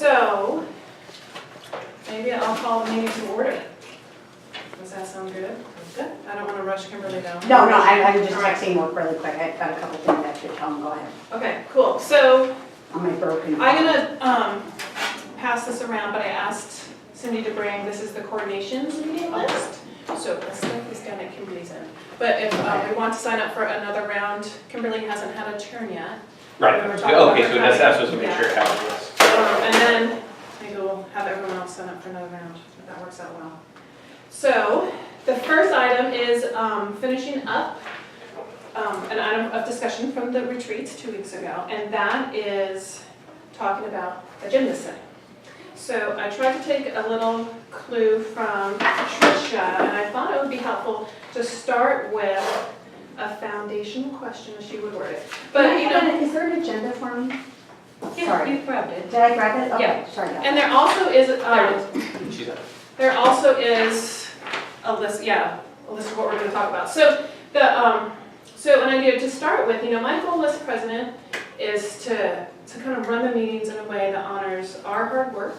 So, maybe I'll call the meeting to order. Does that sound good? Good. I don't want to rush Kimberly down. No, I'm just All right. texting work really quick. I've got a couple things I should tell them. Go ahead. Okay, cool. So, On my broken. I'm gonna pass this around, but I asked Cindy to bring, this is the coordinations meeting list. So let's get this down at Kimberly's end. But if we want to sign up for another round, Kimberly hasn't had a turn yet. Right, We were talking about okay, her so that's having- supposed to make sure it happens. And then maybe we'll have everyone else sign up for another round, if that works out well. So the first item is finishing up an item of discussion from the retreat 2 weeks ago, and that is talking about agenda setting. So I tried to take a little clue from Tricia, and I thought it would be helpful to start with a foundational question, as she would word it. But you know, Is there an agenda for me? Yeah, Sorry. you grabbed it. Did I grab it? Okay, Yeah. sorry. about and there also is She's up. there also is a list, a list of what we're going to talk about. So so an idea to start with, my goal as president is to kind of run the meetings in a way that honors our hard work,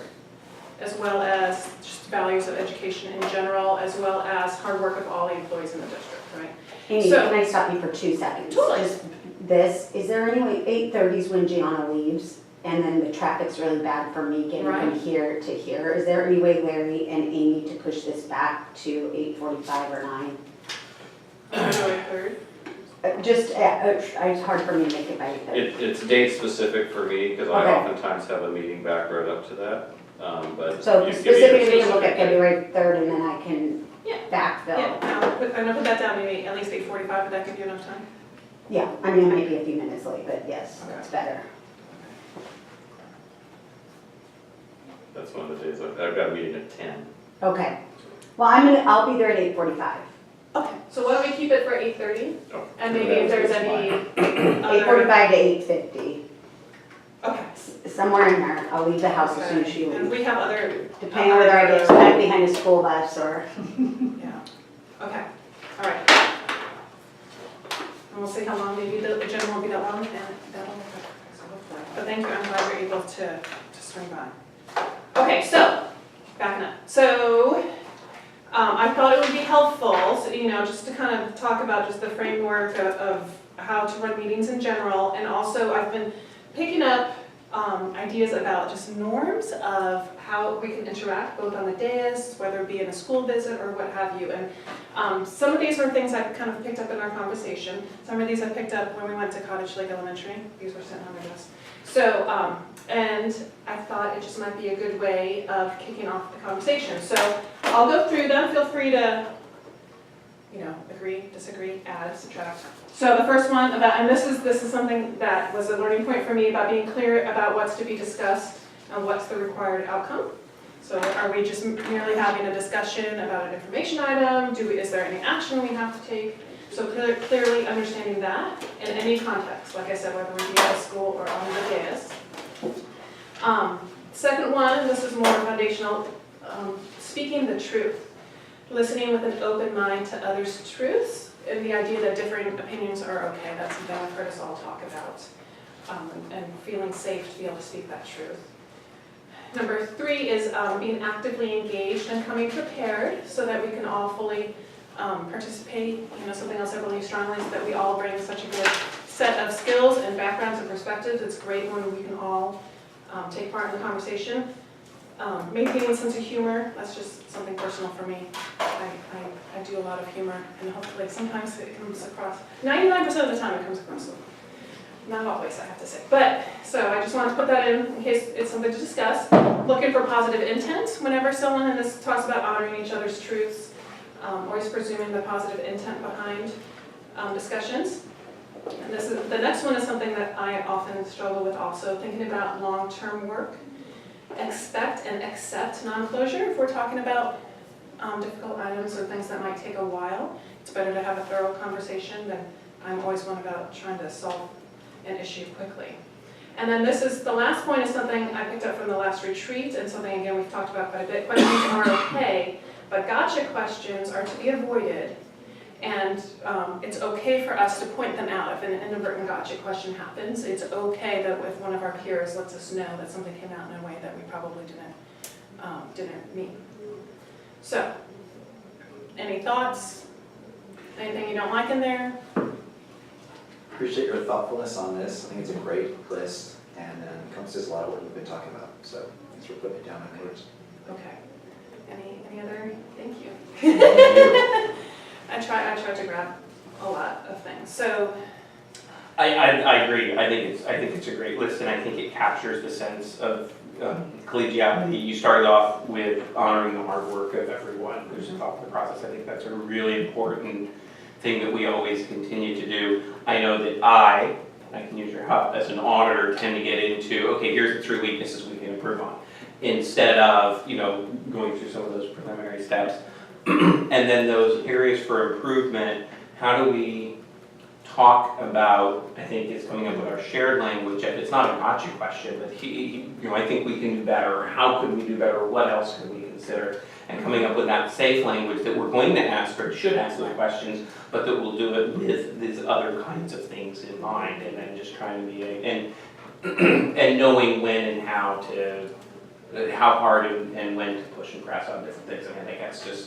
as well as just values of education in general, as well as hard work of all the employees in the district, right? Amy, So- can I stop you for 2 seconds? Totally. Just this, is there any way, 8:30 is when Gianna leaves, and then the traffic's really bad for me getting Right. from here to here. Is there any way Larry and Amy to push this back to 8:45 or 9? January 3rd. It's hard for me to make it by 8:30. It's date specific for me, because I Okay. oftentimes have a meeting back right up to that, but. So you give me your specifically to look at specific date. February 3rd, and then I can Yeah. backfill. Yeah, I'm gonna put that down, maybe at least 8:45, would that give you enough time? Yeah, I mean, it might be a few minutes late, but yes, Okay. it's better. That's one of the days, I've got a meeting at 10. Okay. Well, I'll be there at 8:45. Okay, so why don't we keep it for 8:30? Oh, And maybe if there's any other, 8:45 to 8:50, okay. somewhere in there. I'll leave the house as soon as she And leaves. we have other, Depending on whether I get stuck behind a school bus or. yeah, okay, all right. And we'll see how long, maybe the agenda won't be that long, and that'll, so hopefully. But thank you, I'm glad you're able to swing by. Okay, so, backing up. So, I thought it would be helpful, so, just to kind of talk about just the framework of how to run meetings in general, and also I've been picking up ideas about just norms of how we can interact both on the dais, whether it be in a school visit or what have you. And some of these are things I've kind of picked up in our conversation. Some of these I picked up when we went to Cottage Lake Elementary. These were sent on the desk. So, and I thought it just might be a good way of kicking off the conversation. So I'll go through them. Feel free to, agree, disagree, add, subtract. So the first one about, and this is something that was a learning point for me about being clear about what's to be discussed and what's the required outcome. So are we just merely having a discussion about an information item? Is there any action we have to take? So clearly understanding that in any context, like I said, whether we be at a school or on the dais. Second one, and this is more foundational, speaking the truth. Listening with an open mind to others' truths, and the idea that differing opinions are okay. That's something I've heard us all talk about, and feeling safe to be able to speak that truth. Number 3 is being actively engaged and coming prepared so that we can all fully participate. Something else I believe strongly is that we all bring such a good set of skills and backgrounds and perspectives. It's great when we can all take part in the conversation. Maintaining a sense of humor, that's just something personal for me. I do a lot of humor, and hopefully sometimes it comes across, 99% of the time it comes across. Not always, I have to say. But, so I just want to put that in case it's something to discuss. Looking for positive intent whenever someone in this talks about honoring each other's truths. Always presuming the positive intent behind discussions. And the next one is something that I often struggle with also, thinking about long-term work. Expect and accept non-closure if we're talking about difficult items or things that might take a while. It's better to have a thorough conversation than I'm always one about trying to solve an issue quickly. And then the last point is something I picked up from the last retreat, and something again we've talked about quite a bit. Questions are okay, but gotcha questions are to be avoided And it's okay for us to point them out. If an inadvertent gotcha question happens, it's okay that if one of our peers lets us know that something came out in a way that we probably didn't mean. So, any thoughts? Anything you don't like in there? Appreciate your thoughtfulness on this. I think it's a great list and encompasses a lot of what you've been talking about. So thanks for putting it down on yours. Okay. Any other? Thank you. Thank you. I tried to grab a lot of things. So, I agree. I think it's a great list, and I think it captures the sense of collegiality. You started off with honoring the hard work of everyone who's involved in the process. I think that's a really important thing that we always continue to do. I know that I can use your help as an auditor, tend to get into, okay, here's the 3 weaknesses we can improve on, instead of, going through some of those preliminary steps. And then those areas for improvement, how do we talk about, I think it's coming up with our shared language, and it's not a gotcha question, but I think we can do better, or how could we do better, or what else could we consider? And coming up with that safe language that we're going to ask, or should ask those questions, but that we'll do it with these other kinds of things in mind, and then just trying to be, and knowing when and how hard and when to push and press on different things. I mean, I think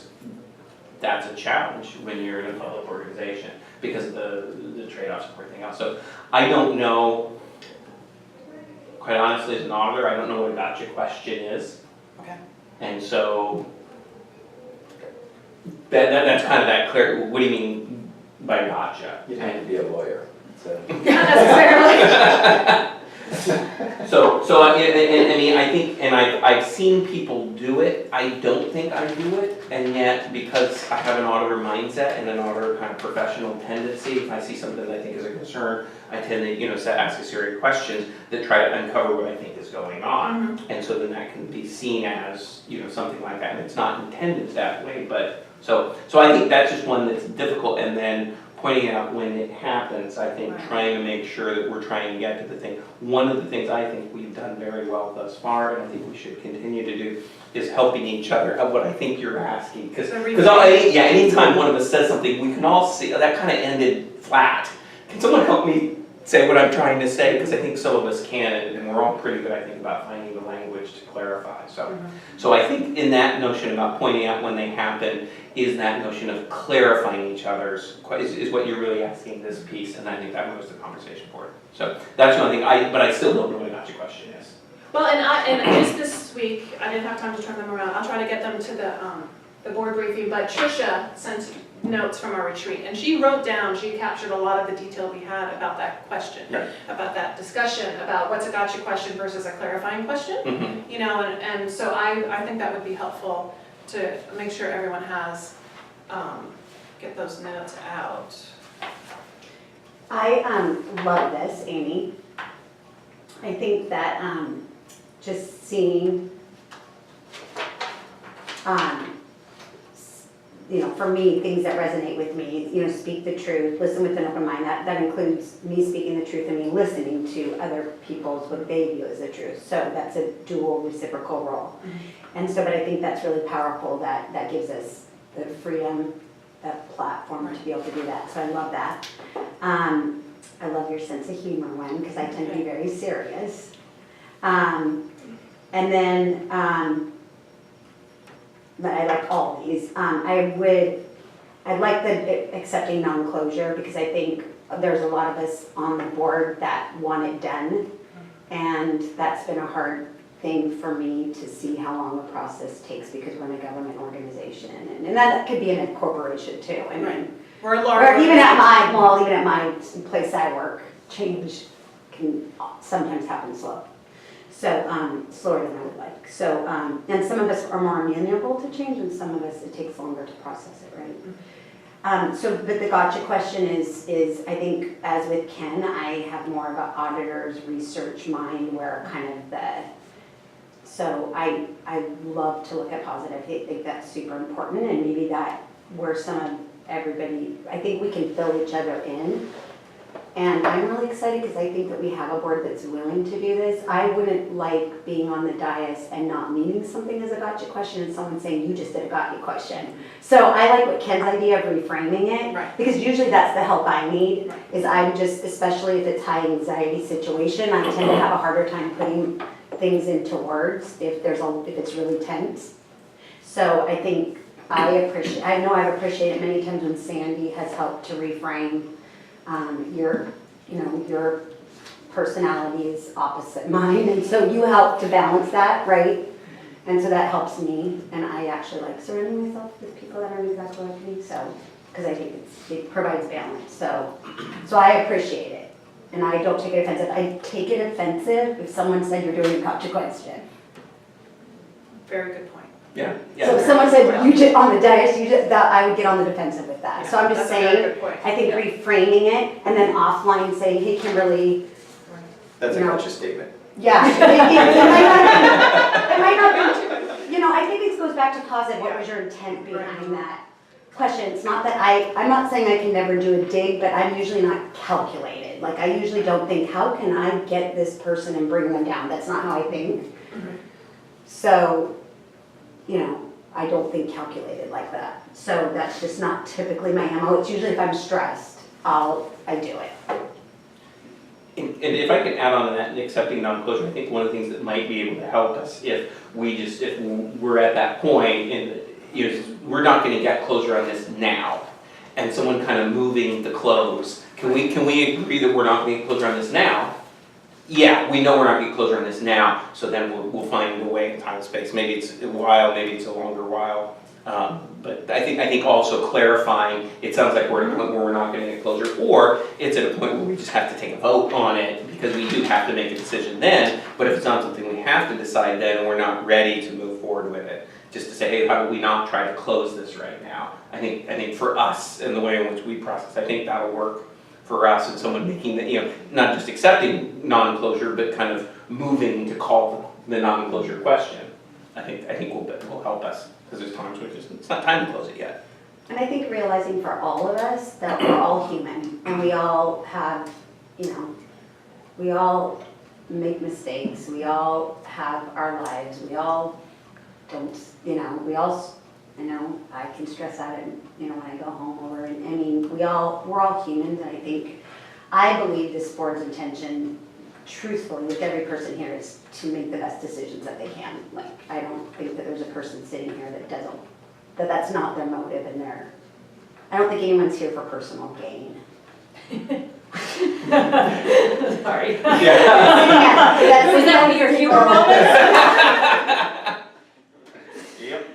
that's a challenge when you're in a public organization because of the trade-offs and everything else. So I don't know, quite honestly, as an auditor, I don't know what a gotcha question is. okay. And so that's kind of that clear, what do you mean by gotcha? You'd have to be a lawyer. So. Not necessarily. So I mean, I think, and I've seen people do it. I don't think I do it, and yet because I have an auditor mindset and an auditor kind of professional tendency, if I see something that I think is a concern, I tend to ask a series of questions that try to uncover what I think is going on, and so then that can be seen as something like that, and it's not intended that way, but so I think that's just one that's difficult, and then pointing out when it happens, I think trying to make sure that we're trying to get to the thing. One of the things I think we've done very well thus far, and I think we should continue to do, is helping each other. What I think you're asking, because anytime one of us says something, we can all see, that kind of ended flat. Can someone help me say what I'm trying to say? Because I think some of us can, and we're all pretty good, I think, about finding the language to clarify. So I think in that notion about pointing out when they happen, is that notion of clarifying each other's, is what you're really asking this piece, and I think that moves the conversation forward. So that's the only thing, but I still don't know what a gotcha question is. Well, and just this week, I didn't have time to turn them around. I'll try to get them to the board briefing, but Trisha sent notes from our retreat, and she wrote down, she captured a lot of the detail we had about that question, about that discussion, about what's a gotcha question versus a clarifying question, and so I think that would be helpful to make sure everyone has, get those notes out. I love this, Amy. I think that just seeing, for me, things that resonate with me, speak the truth, listen with an open mind. That includes me speaking the truth and me listening to other people's, what they view as the truth. So that's a dual reciprocal role. And so, but I think that's really powerful, that gives us the freedom, that platform to be able to do that. So I love that. I love your sense of humor, Wen, because I tend to be very serious. And then, but I like all these. I like the accepting non-closure, because I think there's a lot of us on the board that want it done, and that's been a hard thing for me to see how long the process takes, because we're in a government organization, and that could be in a corporation too. I mean, we're a large. or even at my place I work, change can sometimes happen slow. So slower than I would like. So and some of us are more amenable to change, and some of us it takes longer to process it, right? But the gotcha question is I think, as with Ken, I have more of an auditor's research mind, where kind of so I love to look at positive. I think that's super important, and maybe that where some of everybody, I think we can fill each other in And I'm really excited because I think that we have a board that's willing to do this. I wouldn't like being on the dais and not meaning something as a gotcha question and someone saying, you just did a gotcha question. So I like what Ken's idea of reframing it. Right. Because usually that's the help I need, Right. is I'm just, especially if it's high anxiety situation, I tend to have a harder time putting things into words if it's really tense. So I think I know I've appreciated many times when Sandy has helped to reframe your personality is opposite mine, and so you help to balance that, right? And so that helps me, and I actually like surrounding myself with people that are exactly like me, so, because I think it provides balance, so I appreciate it, and I don't take it offensive. I take it offensive if someone said you're doing a gotcha question. Very good point. Yeah. So if someone said, you just, on the dais, I would get on the defensive with that. So I'm just That's a very saying, good point. I think reframing it and then offline saying, hey, Kimberly, That's a No. gotcha statement. yeah, it might not be, I think this goes back to closet, what was your intent behind that question? It's not that I'm not saying I can never do a dig, but I'm usually not calculated. Like, I usually don't think, how can I get this person and bring them down? That's not how I think. Mhm. So, I don't think calculated like that. So that's just not typically my MO. It's usually if I'm stressed, I do it. And if I can add on to that, and accepting non-closure, I think one of the things that might be able to help us if we're at that point and we're not going to get closure on this now, and someone kind of moving to close, can we agree that we're not getting closure on this now? Yeah, we know we're not getting closure on this now, so then we'll find a way in time and space. Maybe it's a while, maybe it's a longer while. But I think also clarifying, it sounds like we're at a point where we're not going to get closure, or it's at a point where we just have to take a vote on it because we do have to make a decision then. But if it's not something we have to decide then, we're not ready to move forward with it. Just to say, hey, how do we not try to close this right now? I think for us and the way in which we process, I think that'll work for us and someone making the, not just accepting non-closure, but kind of moving to call the non-closure question. I think will help us. Because there's times where it's not time to close it yet. And I think realizing for all of us that we're all human and we all have, we all make mistakes. We all have our lives. We all don't, we all, I can stress out and, when I go home over, and I mean, we're all humans, and I believe this board's intention, truthfully, with every person here, is to make the best decisions that they can. Like, I don't think that there's a person sitting here that's not their motive and I don't think anyone's here for personal gain. Sorry. Yeah. Was that one of your humor Yep.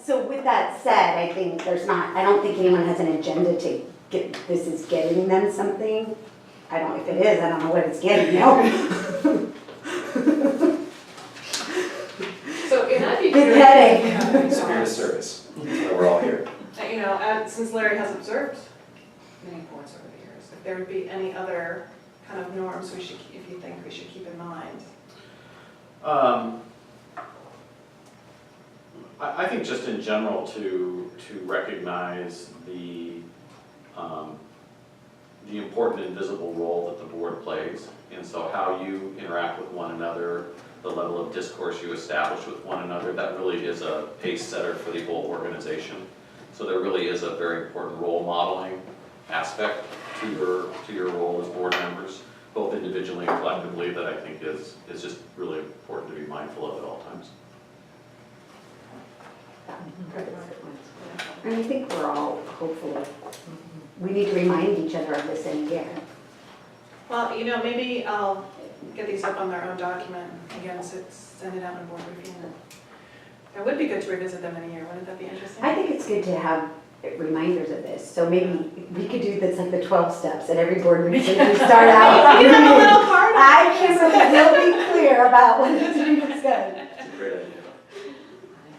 So with that said, I think I don't think anyone has an agenda to this is getting them something. If it is, I don't know what it's getting, So it might be Good good. headache. Spirit of service, that's why we're all here. Since Larry has observed many boards over the years, if there would be any other kind of norms if you think we should keep in mind. I think just in general to recognize the important and visible role that the board plays, and so how you interact with one another, the level of discourse you establish with one another, that really is a pace setter for the whole organization. So there really is a very important role modeling aspect to your role as board members, both individually and collectively, that I think is just really important to be mindful of at all times. And I think we're all, hopefully, we need to remind each other of this in a year. Well, maybe I'll get these up on their own document, again, send it out in board review. It would be good to revisit them in a year, wouldn't that be interesting? I think it's good to have reminders of this, so maybe we could do this like the 12 steps at every board meeting. We start out. We can have a little card. I can be clear about what needs to be discussed. It's a great idea.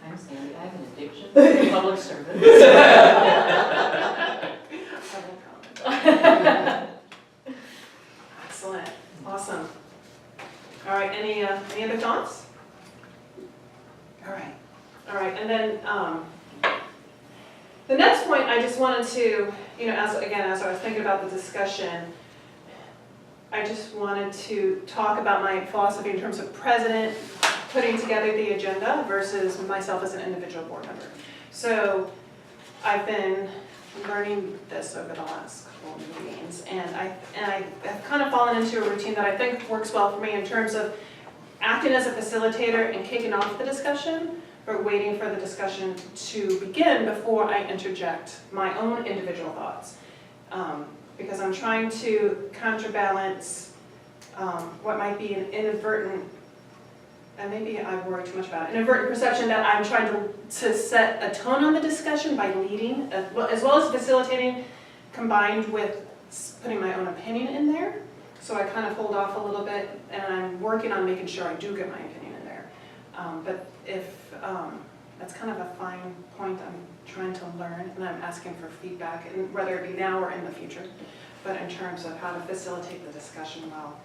I'm Sandy, I have an addiction to public service. Excellent, awesome. All right, any other thoughts? All right, and then The next point, I just wanted to, as I was thinking about the discussion, I just wanted to talk about my philosophy in terms of president putting together the agenda versus myself as an individual board member. So I've been learning this over the last couple of meetings, and I've kind of fallen into a routine that I think works well for me in terms of acting as a facilitator and kicking off the discussion, but waiting for the discussion to begin before I interject my own individual thoughts. Because I'm trying to counterbalance what might be an inadvertent, and maybe I worry too much about it, inadvertent perception that I'm trying to set a tone on the discussion by leading, as well as facilitating, combined with putting my own opinion in there. So I kind of hold off a little bit, and I'm working on making sure I do get my opinion in there. But if that's kind of a fine point I'm trying to learn, and I'm asking for feedback, and whether it be now or in the future, but in terms of how to facilitate the discussion while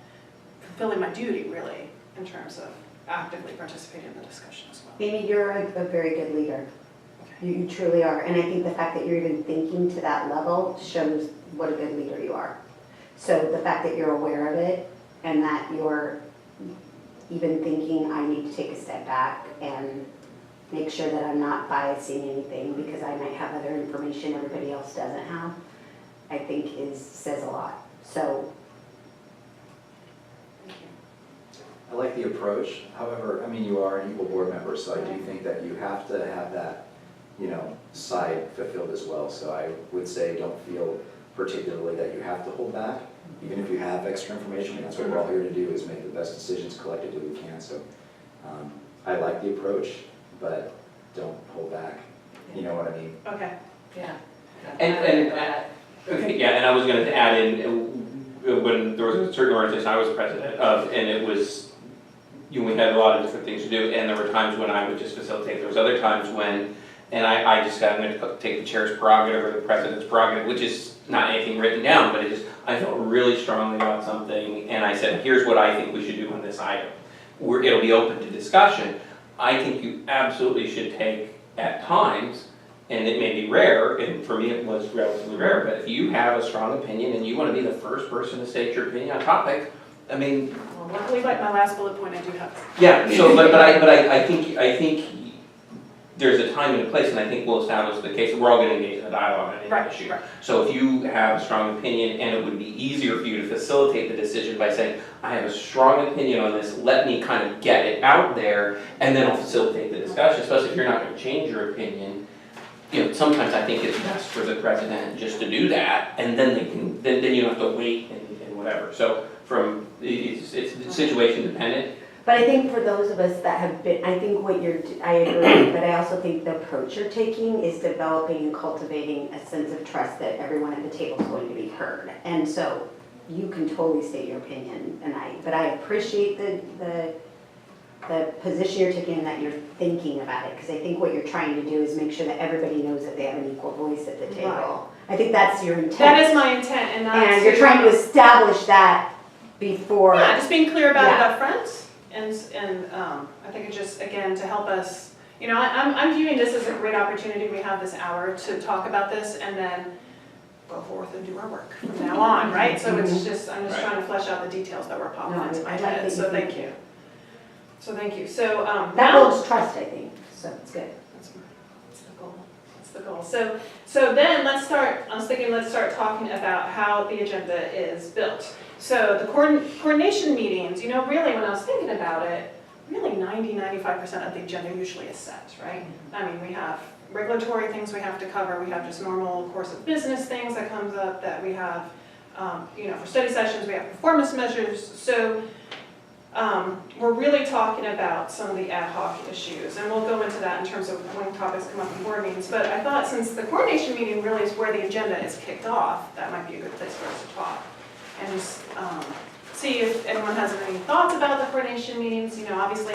fulfilling my duty, really, in terms of actively participating in the discussion as well. Amy, you're a very good leader. You truly are. And I think the fact that you're even thinking to that level shows what a good leader you are. So the fact that you're aware of it and that you're even thinking, I need to take a step back and make sure that I'm not biasing anything because I might have other information everybody else doesn't have, I think says a lot. So Thank you. I like the approach. However, I mean, you are an equal board member, so I do think that you have to have that, side fulfilled as well. So I would say don't feel particularly that you have to hold back, even if you have extra information. That's what we're all here to do, is make the best decisions collectively we can. So I like the approach, but don't hold back. You know what I mean? Okay. Yeah. Okay, yeah, and I was gonna add in, when there was a certain organization I was president of, and it was, we had a lot of different things to do, and there were times when I would just facilitate. There was other times when, and I just got, I'm gonna take the chair's prerogative or the president's prerogative, which is not anything written down, but I felt really strongly about something, and I said, here's what I think we should do on this item. It'll be open to discussion. I think you absolutely should take, at times, and it may be rare, and for me it was relatively rare, but if you have a strong opinion and you want to be the first person to state your opinion on a topic, I mean. Well, luckily, like my last bullet point, I do have. Yeah, so, but I think there's a time and a place, and I think we'll establish the case, we're all going to engage in a dialogue on any Right, issue. right. So if you have a strong opinion, and it would be easier for you to facilitate the decision by saying, I have a strong opinion on this, let me kind of get it out there, and then I'll facilitate the discussion, especially if you're not going to change your opinion. Sometimes I think it's best for the president just to do that, and then they can, then you don't have to wait and whatever. So it's situation dependent. but I think for those of us that have been, I think I agree, but I also think the approach you're taking is developing and cultivating a sense of trust that everyone at the table is going to be heard. And so you can totally state your opinion, but I appreciate the position you're taking and that you're thinking about it, because I think what you're trying to do is make sure that everybody knows that they have an equal voice at the table. Right. I think that's your intent. That is my intent, and that's. And you're trying to establish that before. Yeah, just being clear about Yeah. it up front, and I think it just, again, to help us, I'm viewing this as a great opportunity. We have this hour to talk about this, and then go forth and do our work from now on, right? So it's just, I'm just Right. trying to flesh out the details that were popping No, into my I like head, that so you thank think- you. So thank you, so, That now. builds trust, I think, so it's good. That's the goal. That's the goal. So then let's start, I was thinking let's start talking about how the agenda is built. So the coordination meetings, really when I was thinking about it, really 95% of the agenda usually is set, right? I mean, we have regulatory things we have to cover, we have just normal course of business things that comes up that we have, for study sessions, we have performance measures. So we're really talking about some of the ad hoc issues, and we'll go into that in terms of when topics come up in board meetings. But I thought since the coordination meeting really is where the agenda is kicked off, that might be a good place for us to talk. And just see if anyone has any thoughts about the coordination meetings. Obviously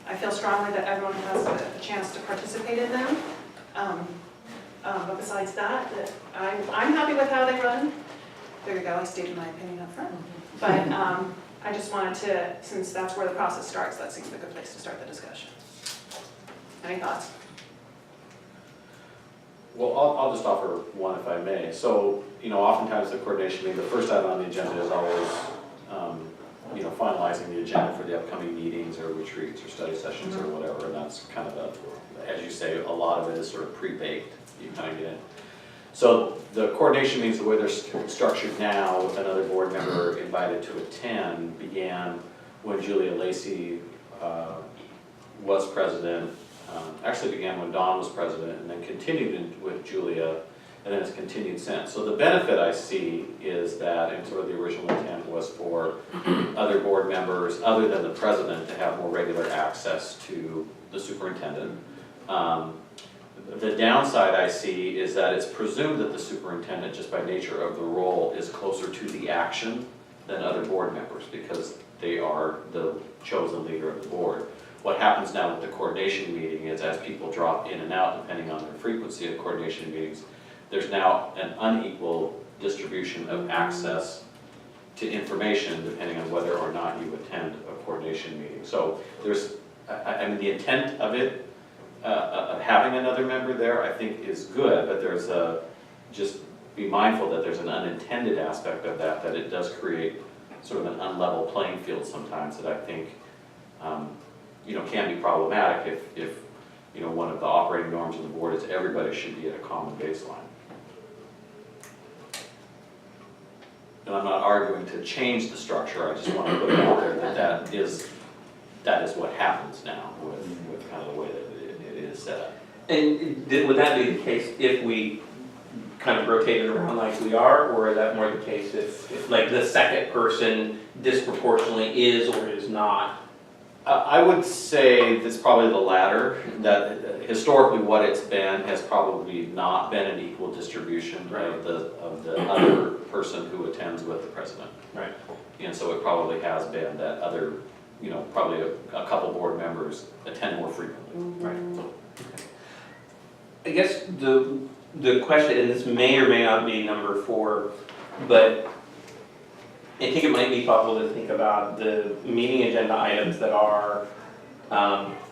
I feel strongly that everyone has a chance to participate in them. But besides that I'm happy with how they run. There you go, I stated my opinion up front. But I just wanted to, since that's where the process starts, that seems like a good place to start the discussion. Any thoughts? Well, I'll just offer one if I may. So, oftentimes the coordination meeting, the first item on the agenda is always, finalizing the agenda for the upcoming meetings or retreats or study sessions or whatever, and that's kind of as you say, a lot of it is sort of pre-baked, you kind of get in. So the coordination meetings, the way they're structured now, with another board member invited to attend, began when Julia Lacey was president. Actually began when Dawn was president, and then continued with Julia, and then it's continued since. So the benefit I see is that, and sort of the original intent was for other board members, other than the president, to have more regular access to the superintendent. The downside I see is that it's presumed that the superintendent, just by nature of the role, is closer to the action than other board members, because they are the chosen leader of the board. What happens now with the coordination meeting is, as people drop in and out, depending on their frequency of coordination meetings, there's now an unequal distribution of access to information depending on whether or not you attend a coordination meeting. So there's, I mean, the intent of it, of having another member there, I think is good, but there's just be mindful that there's an unintended aspect of that, that it does create sort of an unlevel playing field sometimes that I think, can be problematic if one of the operating norms of the board is everybody should be at a common baseline. And I'm not arguing to change the structure, I just want to put it out there that is what happens now with kind of the way that it is set up. And would that be the case if we kind of rotate it around like we are, or is that more the case if like the second person disproportionately is or is not? I would say that's probably the latter, that historically what it's been has probably not been an equal distribution of the other person who attends with the president. Right. And so it probably has been that other, probably a couple board members attend more frequently. Right. I guess the question, and this may or may not be number 4, but I think it might be thoughtful to think about the meeting agenda items that are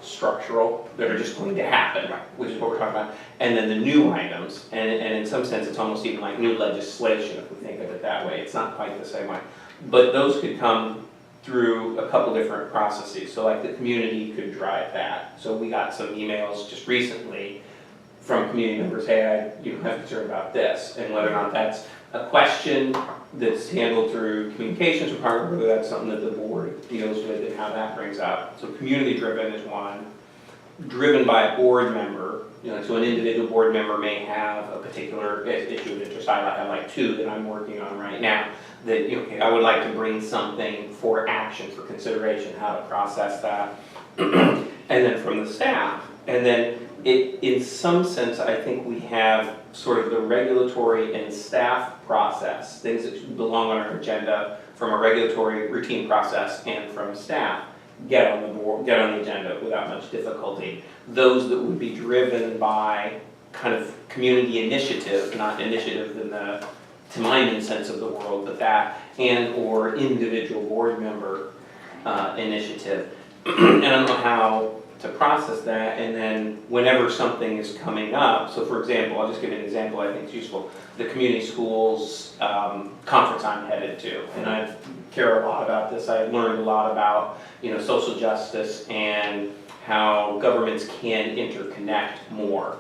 structural, that are just going to happen, which is what we're talking about, and then the new items, and in some sense it's almost even like new legislation if we think of it that way. It's not quite the same way. But those could come through a couple different processes. So like the community could drive that. So we got some emails just recently from community members, hey, I have concern about this, and whether or not that's a question that's handled through communications department, whether that's something that the board deals with and how that brings up. So community driven is one. Driven by a board member, so an individual board member may have a particular issue of interest. I have like 2 that I'm working on right now that, I would like to bring something for action, for consideration, how to process that. And then from the staff. And then in some sense, I think we have sort of the regulatory and staff process, things that belong on our agenda from a regulatory routine process and from staff get on the board, get on the agenda without much difficulty. Those that would be driven by kind of community initiative, not initiative in the Timinan sense of the world, but that, and or individual board member initiative. And I don't know how to process that, and then whenever something is coming up, so for example, I'll just give you an example I think is useful, the community schools conference I'm headed to, and I care a lot about this. I've learned a lot about social justice and how governments can interconnect more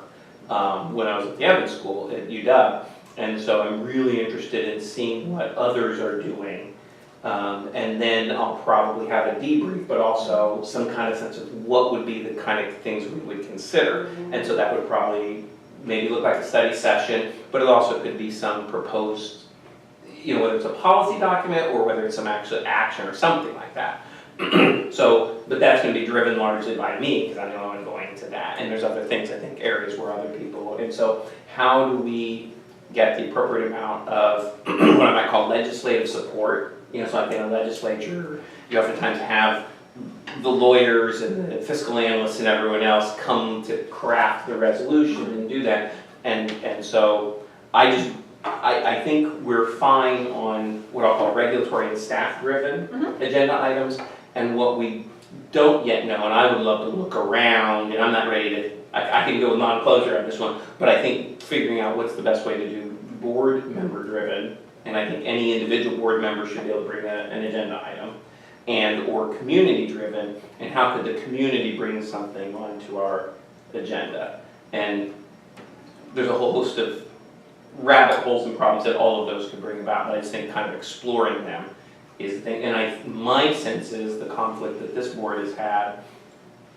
when I was at the Evans School at UW, and so I'm really interested in seeing what others are doing. And then I'll probably have a debrief, but also some kind of sense of what would be the kind of things we would consider. And so that would probably maybe look like a study session, but it also could be some proposed, whether it's a policy document or whether it's some actual action or something like that. But that's going to be driven largely by me because I know I'm going into that. And there's other things, I think, areas where other people, and so how do we get the appropriate amount of what I might call legislative support? So like in a legislature, you oftentimes have the lawyers and the fiscal analysts and everyone else come to craft the resolution and do that. And so I think we're fine on what I'll call regulatory and staff-driven agenda items. And what we don't yet know, and I would love to look around, and I'm not ready to I can go non-closure on this one, but I think figuring out what's the best way to do board member driven, and I think any individual board member should be able to bring an agenda item, and or community driven, and how could the community bring something onto our agenda? And there's a whole host of rabbit holes and problems that all of those could bring about, but I just think kind of exploring them is the thing. And my sense is the conflict that this board has had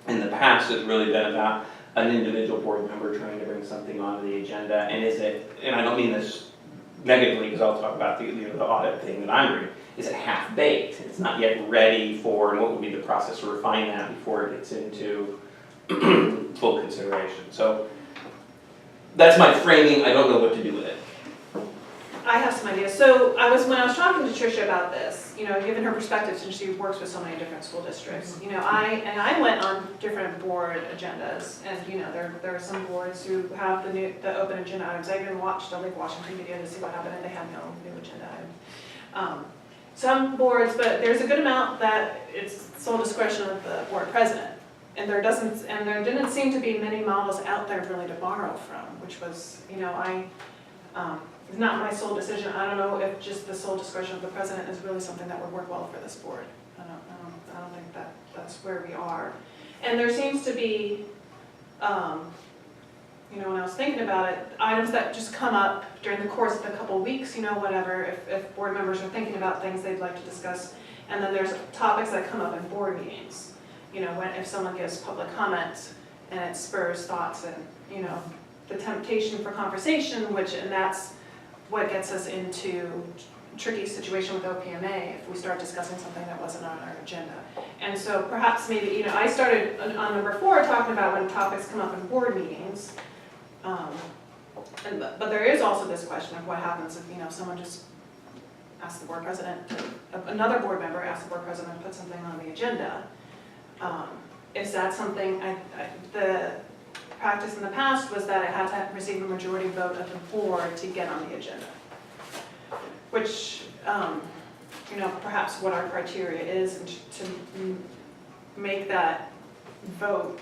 in the past has really been about an individual board member trying to bring something onto the agenda, and I don't mean this negatively, because I'll talk about the audit thing that I'm reading, is it half-baked? It's not yet ready for, and what would be the process to refine that before it gets into full consideration. So that's my framing. I don't know what to do with it. I have some ideas. So when I was talking to Tricia about this, given her perspective, since she works with so many different school districts, I went on different board agendas, and there are some boards who have the open agenda items. I even watched the Lake Washington video to see what happened, and they had no new agenda items. Some boards, but there's a good amount that it's sole discretion of the board president, and there didn't seem to be many models out there really to borrow from, which was, it's not my sole decision. I don't know if just the sole discretion of the president is really something that would work well for this board. I don't think that's where we are. And there seems to be, when I was thinking about it, items that just come up during the course of a couple of weeks, whatever, if board members are thinking about things they'd like to discuss. And then there's topics that come up in board meetings, if someone gives public comments and it spurs thoughts and, the temptation for conversation, and that's what gets us into tricky situation with OPMA if we start discussing something that wasn't on our agenda. And so perhaps maybe, I started on number 4 talking about when topics come up in board meetings. But there is also this question of what happens if, someone just asks the board president, another board member asks the board president to put something on the agenda. Is that something, the practice in the past was that it had to receive a majority vote of the board to get on the agenda. Which, perhaps what our criteria is, and to make that vote,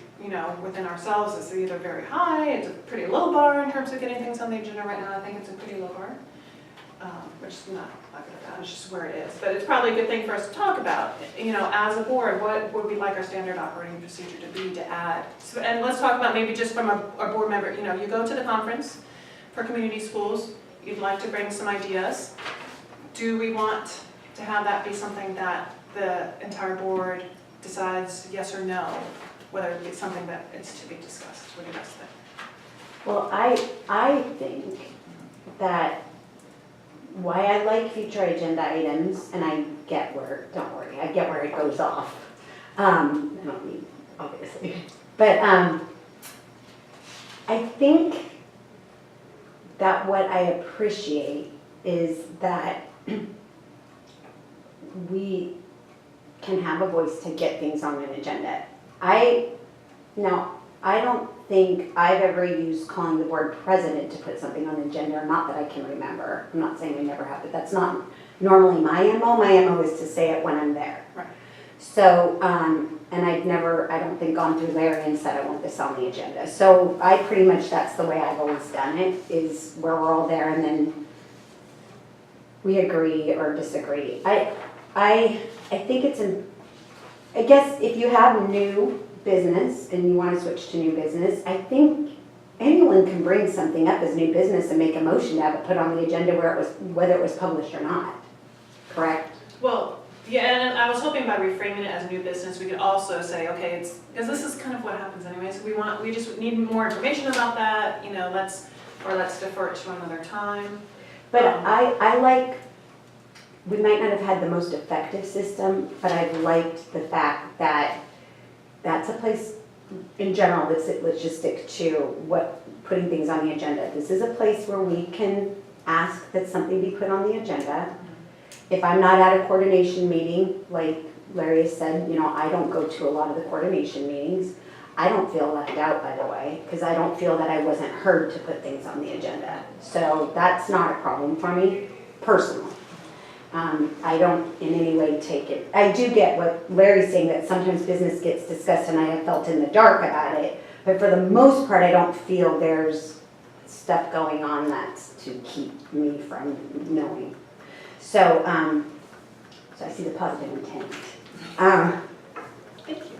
within ourselves is either very high, it's a pretty low bar in terms of getting things on the agenda right now. I think it's a pretty low bar, which is not good at that, it's just where it is. But it's probably a good thing for us to talk about, as a board, what would we like our standard operating procedure to be to add? So, and let's talk about maybe just from a board member, you go to the conference for community schools, you'd like to bring some ideas. Do we want to have that be something that the entire board decides yes or no, whether it be something that is to be discussed? What do you guys think? Well, I think that why I like future agenda items, and I get where, don't worry, I get where it goes off. I don't mean, obviously. But I think that what I appreciate is that we can have a voice to get things on an agenda. I don't think I've ever used calling the board president to put something on the agenda, not that I can remember. I'm not saying we never have, but that's not normally my MO. My MO is to say it when I'm there. Right. So, and I've never, I don't think, gone through Larry and said I want this on the agenda. So I pretty much, that's the way I've always done it, is where we're all there and then we agree or disagree. I think it's I guess if you have new business and you want to switch to new business, I think anyone can bring something up as new business and make a motion to have it put on the agenda whether it was published or not. Correct? Well, yeah, and I was hoping by reframing it as new business, we could also say, okay, because this is kind of what happens anyway, so we just need more information about that, let's defer it to another time. But I like, we might not have had the most effective system, but I've liked the fact that that's a place in general, let's just stick to putting things on the agenda. This is a place where we can ask that something be put on the agenda. If I'm not at a coordination meeting, like Larry has said, I don't go to a lot of the coordination meetings. I don't feel left out, by the way, because I don't feel that I wasn't heard to put things on the agenda. So that's not a problem for me, personally. I don't in any way take it. I do get what Larry's saying, that sometimes business gets discussed and I have felt in the dark about it, But for the most part, I don't feel there's stuff going on that's to keep me from knowing. So, so I see the positive intent. Thank you.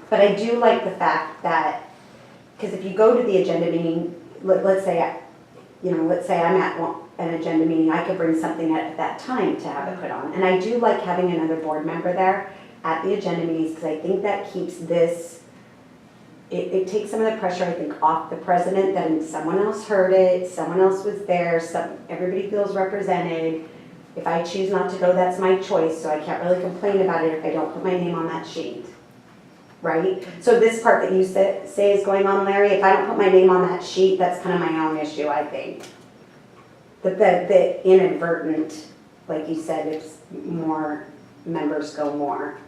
But I do like the fact that, because if you go to the agenda meeting, let's say, let's say I'm at an agenda meeting, I could bring something at that time to have it put on. And I do like having another board member there at the agenda meetings, because I think that keeps this, it takes some of the pressure, I think, off the president, that someone else heard it, someone else was there, everybody feels represented. If I choose not to go, that's my choice, so I can't really complain about it if I don't put my name on that sheet. Right? So this part that you say is going on, Larry, if I don't put my name on that sheet, that's kind of my own issue, I think. The inadvertent, like you said, it's more, members go more.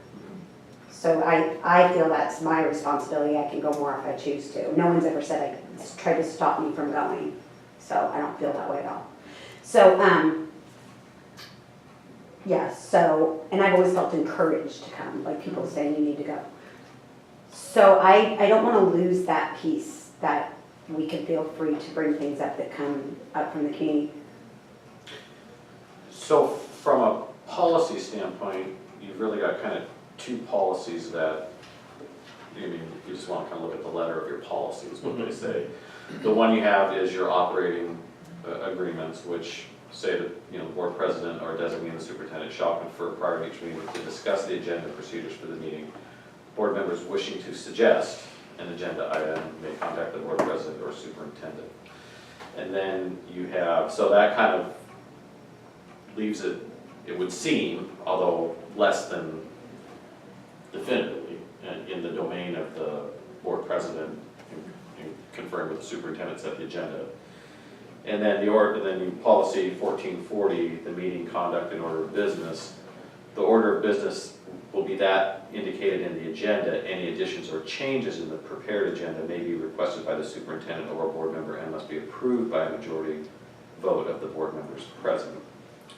So I feel that's my responsibility, I can go more if I choose to. No one's ever said tried to stop me from going, so I don't feel that way at all. So, yeah, so, and I've always felt encouraged to come, like people saying you need to go. So I don't want to lose that piece, that we can feel free to bring things up that come up from the community. So from a policy standpoint, you've really got kind of two policies that, I mean, you just want to kind of look at the letter of your policies, what they say. The one you have is your operating agreements, which say that, the board president or designate the superintendent shall confer prior to each meeting to discuss the agenda and procedures for the meeting. Board members wishing to suggest an agenda item may contact the board president or superintendent. And then you have, so that kind of leaves it, it would seem, although less than definitively, in the domain of the board president and conferring with the superintendent set the agenda. And then policy 1440, the meeting conduct and order of business. The order of business will be that indicated in the agenda. Any additions or changes in the prepared agenda may be requested by the superintendent or board member and must be approved by a majority vote of the board members present.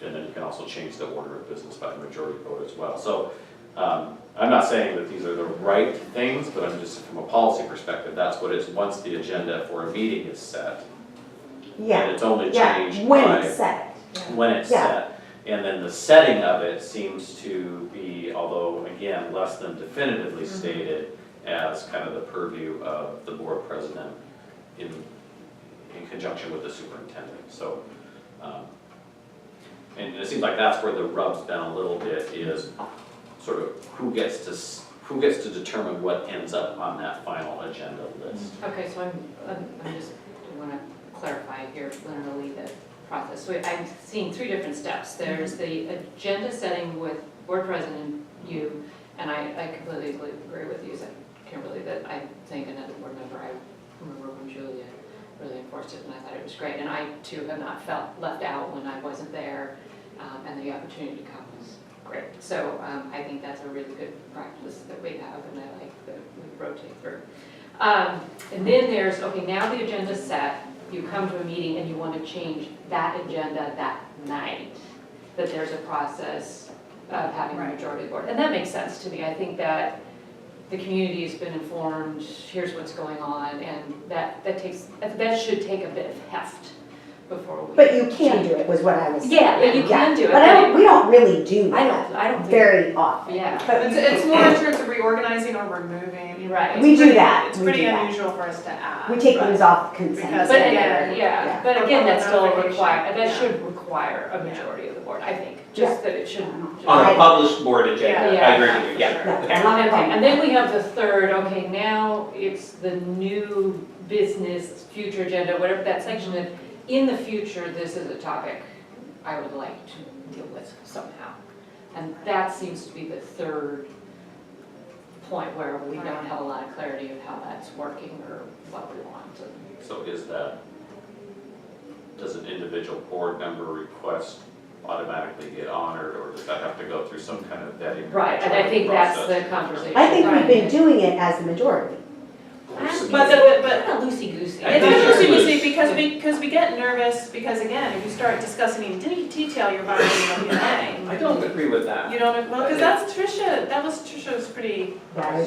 And then you can also change the order of business by a majority vote as well. So I'm not saying that these are the right things, but I'm just, from a policy perspective, that's what it is. Once the agenda for a meeting is set, Yeah. and it's only changed when by it's set. when it's Yeah. set. And then the setting of it seems to be, although again, less than definitively stated, as kind of the purview of the board president in conjunction with the superintendent. So, and it seems like that's where the rub's been a little bit, is sort of who gets to determine what ends up on that final agenda list. Okay, so I'm just, I want to clarify here literally the process. So I'm seeing three different steps. There's the agenda setting with board president, you, and I completely agree with you, Kimberly, that I think another board member, I remember when Julia really enforced it and I thought it was great. And I too have not felt left out when I wasn't there, and the opportunity to come was great. So I think that's a really good practice that we have, and I like that we rotate through. And then there's, okay, now the agenda's set, you come to a meeting and you want to change that agenda that night, that there's a process of having a majority of the board. And that makes sense to me. I think that the community has been informed, here's what's going on, and that should take a bit of heft before we. But you can do it, was what I was saying. Yeah, but you can do it. But we don't really do that. I don't think. Very often. Yeah. But It's more in terms of reorganizing or removing. Right. We do that. It's We pretty do that. unusual for us to add. we take things off consent. Because But again, again, yeah. but again, that's still Notification. that Yeah. should require a majority of the board, I think, just that it should. On a published board agenda, Yeah. I agree with you, yeah. Yeah. Okay. I'm not a Okay, problem. and then we have the third, okay, now it's the new business, future agenda, whatever that section is. In the future, this is a topic I would like to deal with somehow. And that seems to be the third point where we don't have a lot of clarity of how that's working or what we want. So does an individual board member request automatically get honored, or does that have to go through some kind of vetting? Right, and I think that's process? the conversation. I think we've been doing it as a majority. I to me. But Kind of loosey-goosey. I it's think interesting to it's see because we get nervous, because again, if you start discussing in detail, you're violating OPMA. I don't agree with that. You don't, well, because that was Tricia's pretty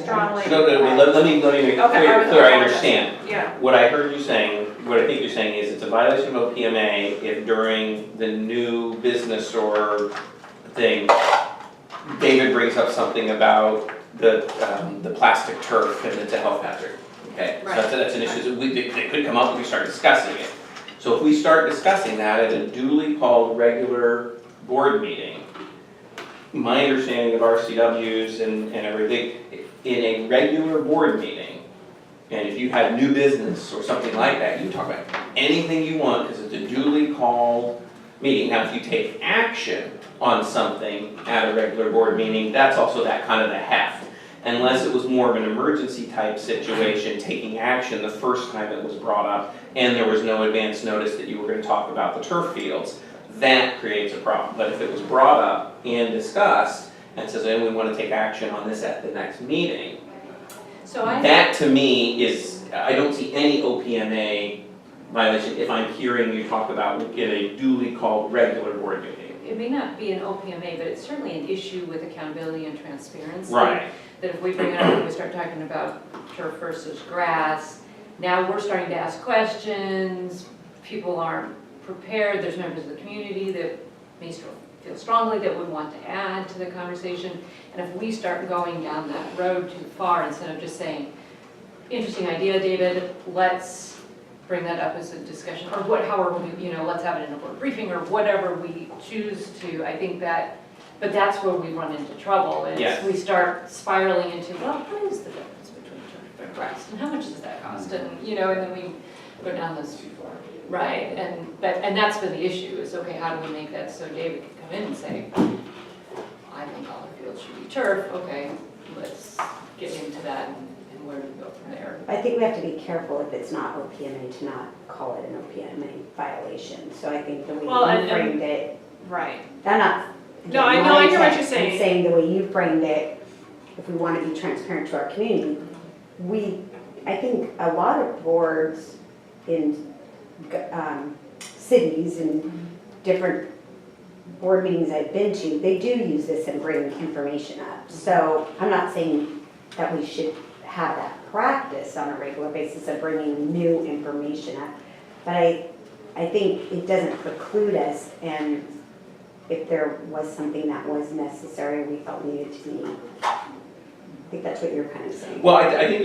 strongly. No, let me make it Okay, clear I understand. Yeah, What I heard you saying, what I think you're saying is it's a violation of OPMA if during the new business or thing, David brings up something about the plastic turf and it's a health hazard. Okay, so Right. that's an issue that could come up if we start discussing it. So if we start discussing that at a duly called regular board meeting, my understanding of RCWs and everything, in a regular board meeting, and if you had new business or something like that, you can talk about anything you want because it's a duly called meeting. Now, if you take action on something at a regular board meeting, that's also that kind of the heft. Unless it was more of an emergency type situation, taking action the first time it was brought up and there was no advance notice that you were going to talk about the turf fields, that creates a problem. But if it was brought up and discussed and says, and we want to take action on this at the next meeting, So I, that to me is, I don't see any OPMA violation if I'm hearing you talk about in a duly called regular board meeting. it may not be an OPMA, but it's certainly an issue with accountability and transparency. Right. That if we bring it up and we start talking about turf versus grass, now we're starting to ask questions, people aren't prepared, there's members of the community that may feel strongly that would want to add to the conversation. And if we start going down that road too far, instead of just saying, interesting idea, David, let's bring that up as a discussion, or however we, let's have it in a board briefing, or whatever we choose to, I think that, but that's where we run into trouble, is Yes. we start spiraling into, well, what is the difference between turf and grass, and how much does that cost, and, and then we go down this, right, and that's been the issue, is, okay, how do we make that so David can come in and say, I think all the fields should be turf, okay, let's get into that, and where do we go from there? I think we have to be careful if it's not OPMA to not call it an OPMA violation. So I think the way Well, you and- framed it, right. I'm not. No, I know, I hear what you're saying. I'm saying the way you framed it, if we want to be transparent to our community, I think a lot of boards in cities and different board meetings I've been to, they do use this and bring information up. So I'm not saying that we should have that practice on a regular basis of bringing new information up. But I think it doesn't preclude us, and if there was something that was necessary, we felt needed to be. I think that's what you're kind of saying. Well, I think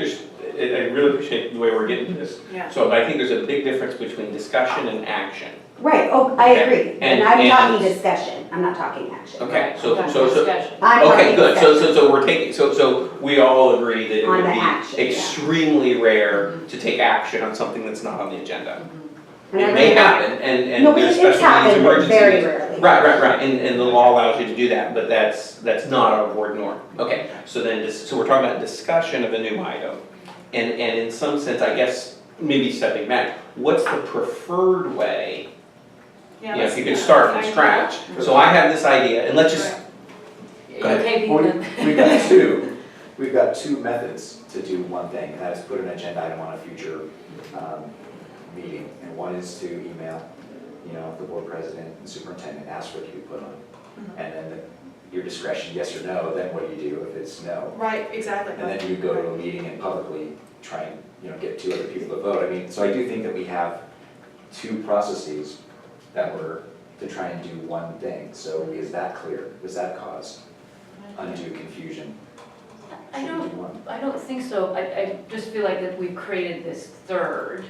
I really appreciate the way we're getting to this. Yeah. So I think there's a big difference between discussion and action. Right, oh, I Okay. agree. And And- I'm talking discussion, I'm not talking action. Okay, so Discussion. I'm okay, talking good. discussion. So we're taking, so we all agree that it On would the be action, yeah. extremely rare to take action on something that's not on the agenda. And I It may really- happen, and No, there's it's special needs happened, but very emergencies. rarely. Right, and the law allows you to do that, but that's not our board norm. Okay, so then, so we're talking about discussion of a new item. And in some sense, I guess, maybe stepping back, what's the preferred way? If you could start from scratch. So I have this idea, and let's just, Go ahead. Okay, Well, then. we've got two methods to do one thing, and that is put an agenda item on a future meeting. And one is to email, the board president and superintendent, ask for it to be put on. And then your discretion, yes or no, then what do you do if it's no? Right, exactly. And then you go to a meeting and publicly try and, get two other people to vote. I mean, so I do think that we have two processes that were to try and do one thing. So is that clear? Does that cause undue confusion? I Should we don't, do one? I don't think so. I just feel like that we've created this third,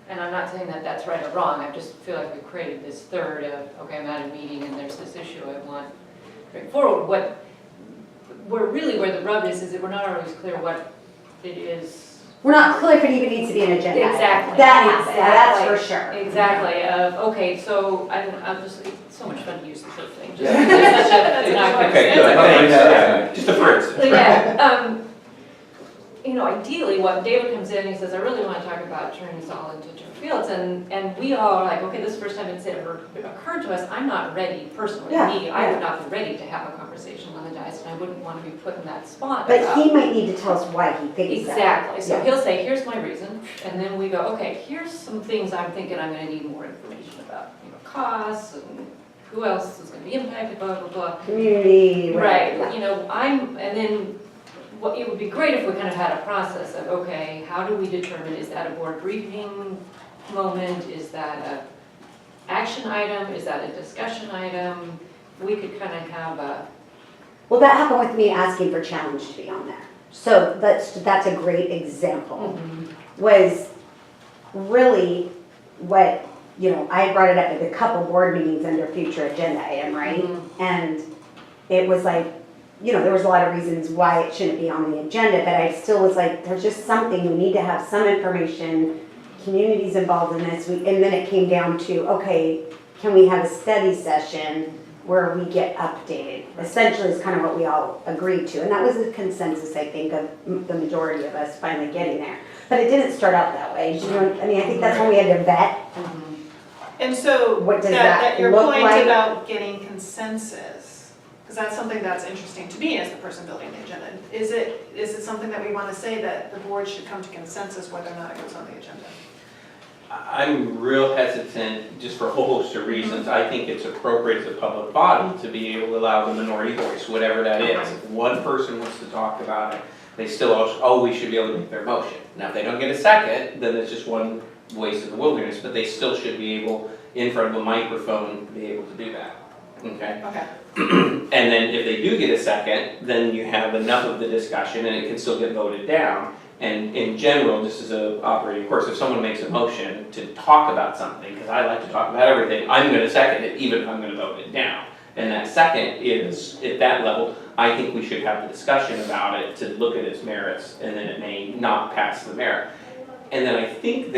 and I'm not saying that that's right or wrong, I just feel like we've created this third of, okay, I'm at a meeting and there's this issue I want to bring forward. Where the rub is that we're not always clear what it is. We're not clear if it even needs to be an agenda. item. Exactly. That's for sure. Exactly, okay, so I'm just, it's so much fun to use the turf thing. Just- Yeah. it's such a- That's it's why- okay, good, thanks, yeah. Just a for instance. So, yeah, ideally, what David comes in, he says, I really want to talk about turning this all into turf fields, and we all are like, okay, this is the first time it's ever occurred to us, I'm not ready, personally, Yeah, me, I yeah. would not be ready to have a conversation on the dais, and I wouldn't want to be put in that spot. But about- he might need to tell us why he thinks that. Exactly, so Yeah. he'll say, here's my reason, and then we go, okay, here's some things I'm thinking I'm gonna need more information about, costs, and who else is gonna be impacted, blah, blah, blah. Community. Right, yeah. and then, what, it would be great if we kind of had a process of, okay, how do we determine, is that a board briefing moment, is that a action item, is that a discussion item? We could kind of have a, Well, that happened with me asking for challenge to be on there. So that's a great example. Was really what, I brought it up at a couple board meetings under future agenda item, right? And it was like, there was a lot of reasons why it shouldn't be on the agenda, but I still was like, there's just something, we need to have some information, community's involved in this, and then it came down to, okay, can we have a study session where we get updated? Essentially is kind of what we all agreed to, and that was the consensus, I think, of the majority of us finally getting there. But it didn't start out that way, I think that's when we had to vet. And so, What does that your look point like? about getting consensus, because that's something that's interesting to me as the person building the agenda. Is it something that we want to say that the board should come to consensus whether or not it goes on the agenda? I'm real hesitant, just for a whole host of reasons. I think it's appropriate as a public body to be able to allow the minority voice, whatever that is. If one person wants to talk about it, they still always should be able to make their motion. Now, if they don't get a second, then it's just one voice in the wilderness, but they still should be able, in front of a microphone, to be able to do that, okay? Okay. And then if they do get a second, then you have enough of the discussion and it can still get voted down. And in general, just as a operating course, if someone makes a motion to talk about something, because I like to talk about everything, I'm gonna second it, even if I'm gonna vote it down. And that second is, at that level, I think we should have a discussion about it to look at its merits, and then it may not pass the merit. And then I think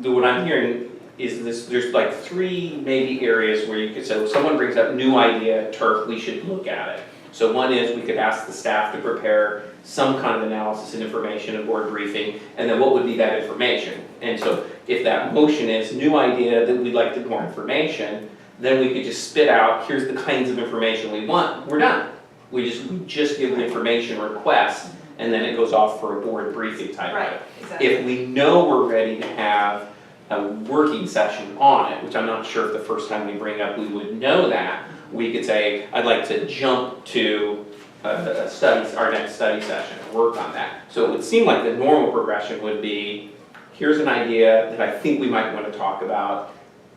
what I'm hearing is this, there's like three maybe areas where you could say, if someone brings up new idea, turf, we should look at it. So one is we could ask the staff to prepare some kind of analysis and information, a board briefing, and then what would be that information? And so if that motion is new idea that we'd like more information, then we could just spit out, here's the kinds of information we want, we're done. We just give the information request, and then it goes off for a board briefing type of Right, it. exactly. If we know we're ready to have a working session on it, which I'm not sure if the first time we bring up we would know that, we could say, I'd like to jump to our next study session and work on that. So it would seem like the normal progression would be, here's an idea that I think we might want to talk about.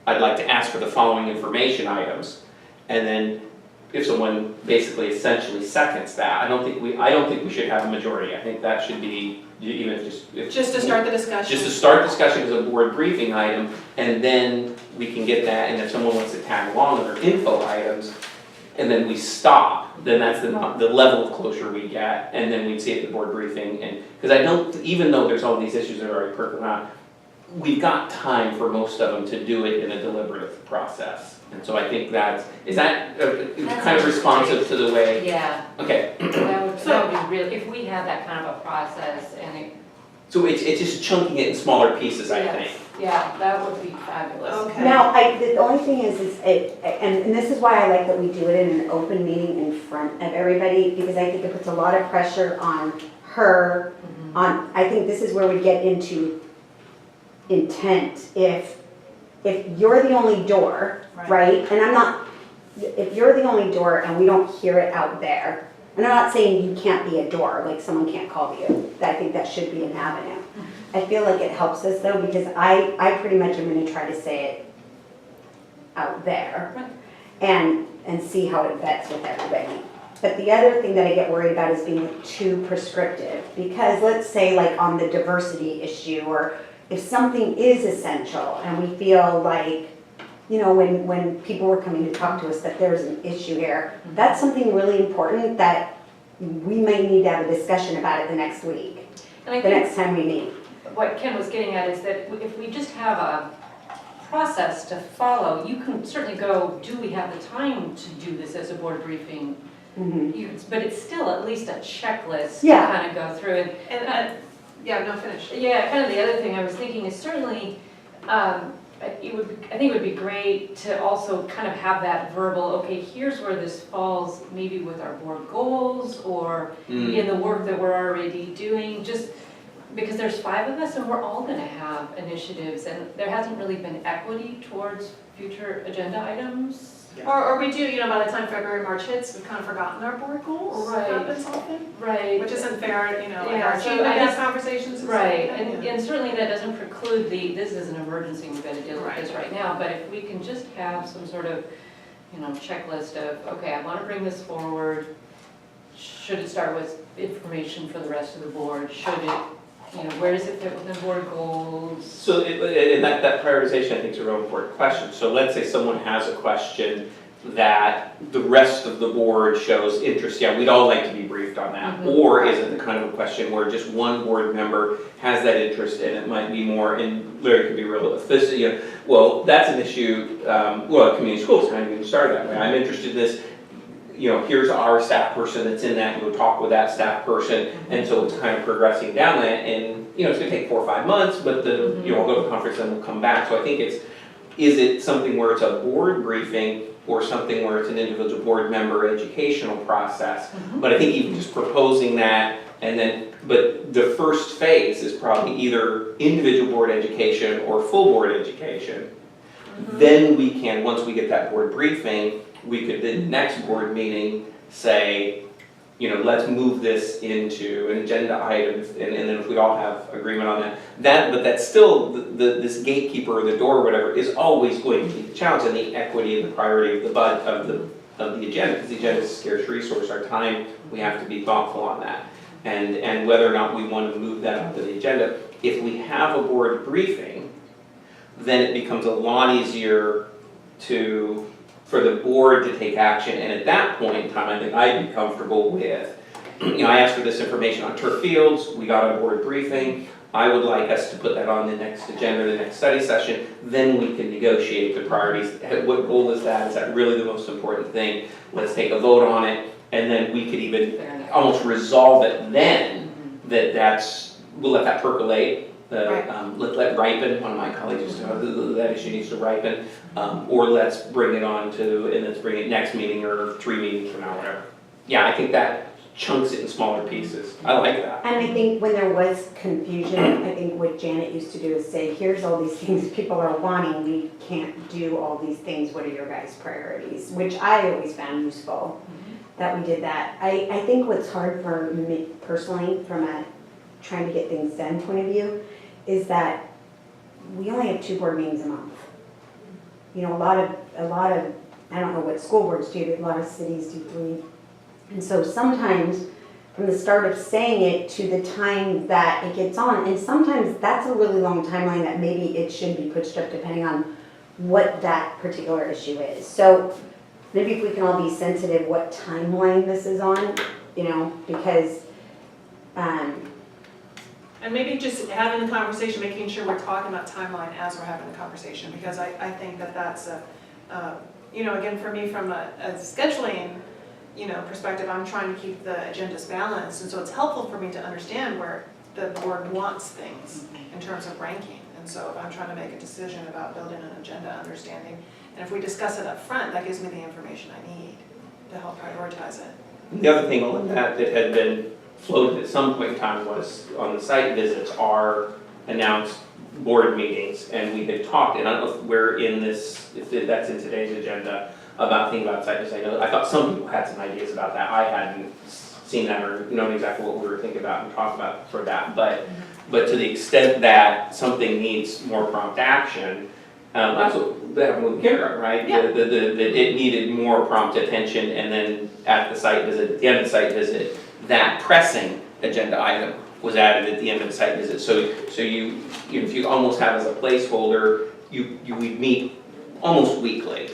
I'd like to ask for the following information items, and then if someone basically essentially seconds that, I don't think we should have a majority. I think that should be, even if Just to start the discussion. just to start discussion as a board briefing item, and then we can get that, and if someone wants to tag along with their info items, and then we stop, then that's the level of closure we get, and then we'd see at the board briefing, and, because even though there's all these issues that are already percolating around, we've got time for most of them to do it in a deliberative process. And so I think is that kind of responsive to the way? yeah, Okay. that would be really, if we had that kind of a process and it. So it's just chunking it in smaller pieces, I Yes. think. Yeah, that would be fabulous. Okay. Now, the only thing is and this is why I like that we do it in an open meeting in front of everybody, because I think it puts a lot of pressure on her, I think this is where we get into intent. If you're the only door, right, and if you're the only door and we don't hear it out there, and I'm not saying you can't be a door, like someone can't call you, I think that should be an avenue. I feel like it helps us though, because I pretty much am gonna try to say it out there and see how it vets with everybody. But the other thing that I get worried about is being too prescriptive, because let's say like on the diversity issue, or if something is essential and we feel like, when people were coming to talk to us that there's an issue here, that's something really important that we may need to have a discussion about it the next week, And I the think next time we meet. what Ken was getting at is that if we just have a process to follow, you can certainly go, do we have the time to do this as a board briefing? but it's still at least a checklist to Yeah. kind of go through. And, yeah, no, finish. Yeah, kind of the other thing I was thinking is certainly, I think it would be great to also kind of have that verbal, okay, here's where this falls, maybe with our board goals or in the work that we're already doing, just because there's 5 of us and we're all gonna have initiatives and there hasn't really been equity towards future agenda items. Or we do, you know, by the time February, March hits, we've kind of forgotten our board goals. Right. Happens often, Right. which isn't fair, you know, like Yeah, our so team I has just- conversations. and stuff Right, like that, and, yeah. and certainly that doesn't preclude this is an emergency, we've got to deal with this Right. right now, but if we can just have some sort of, you know, checklist of, okay, I want to bring this forward, should it start with information for the rest of the board, should it, you know, where does it fit within board goals? So, and that prioritization, I think, is a real important question. So let's say someone has a question that the rest of the board shows interest, yeah, we'd all like to be briefed on that. Mhm. Or is it the kind of a question where just one board member has that interest and it might be more, and Larry can be real efficient, you know, well, that's an issue, well, community schools kind of even started that way. I'm interested in this, you know, here's our staff person that's in that, you'll talk with that staff person, and so it's kind of progressing down that, and, you know, it's gonna take 4 or 5 months, but you know, we'll go to the conference and we'll come back. So I think is it something where it's a board briefing or something where it's an individual board member educational process? But I think even just proposing that, and then, but the first phase is probably either individual board education or full board education. Then we can, once we get that board briefing, we could then next board meeting say, you know, let's move this into an agenda item, and then if we all have agreement on that, but that's still, this gatekeeper or the door or whatever is always going to be the challenge, and the equity and the priority of the agenda, because the agenda is a scarce resource, our time, we have to be thoughtful on that. And whether or not we want to move that onto the agenda. If we have a board briefing, then it becomes a lot easier for the board to take action, and at that point in time, I think I'd be comfortable with, you know, I asked for this information on turf fields, we got a board briefing, I would like us to put that on the next agenda, the next study session, then we can negotiate the priorities. What goal is that? Is that really the most important thing? Let's take a vote on it, and then we could even Fair enough. almost resolve it then, we'll let that percolate. Right. Let ripen, one of my colleagues used to know, that issue needs to ripen, or let's bring it on to, and let's bring it next meeting or 3 meetings from now, whatever. Yeah, I think that chunks it in smaller pieces, I like that. And I think when there was confusion, I think what Janet used to do is say, here's all these things people are wanting, we can't do all these things, what are your guys' priorities? Which I always found useful, that we did that. I think what's hard for me personally, from a trying to get things done point of view, is that we only have 2 board meetings a month. You know, a lot of, I don't know what school boards do, but a lot of cities do 3. And so sometimes, from the start of saying it to the time that it gets on, and sometimes that's a really long timeline that maybe it should be pushed up depending on what that particular issue is. So maybe if we can all be sensitive what timeline this is on, you know, because, And maybe just having the conversation, making sure we're talking about timeline as we're having the conversation, because I think that that's you know, again, for me, from a scheduling, you know, perspective, I'm trying to keep the agendas balanced, and so it's helpful for me to understand where the board wants things in terms of ranking. And so if I'm trying to make a decision about building an agenda understanding, and if we discuss it up front, that gives me the information I need to help prioritize it. The other thing on that had been floated at some point in time was on the site visits are announced board meetings, and we had talked, and I don't know if we're in this, if that's in today's agenda, about thinking about site visits. I thought some people had some ideas about that. I hadn't seen that or known exactly what we were thinking about and talked about for that, but to the extent that something needs more prompt action, that's what that happened with kindergarten, right? Yeah. That it needed more prompt attention, and then at the site visit, at the end of the site visit, that pressing agenda item was added at the end of the site visit. So you if you almost have as a placeholder, we meet almost weekly,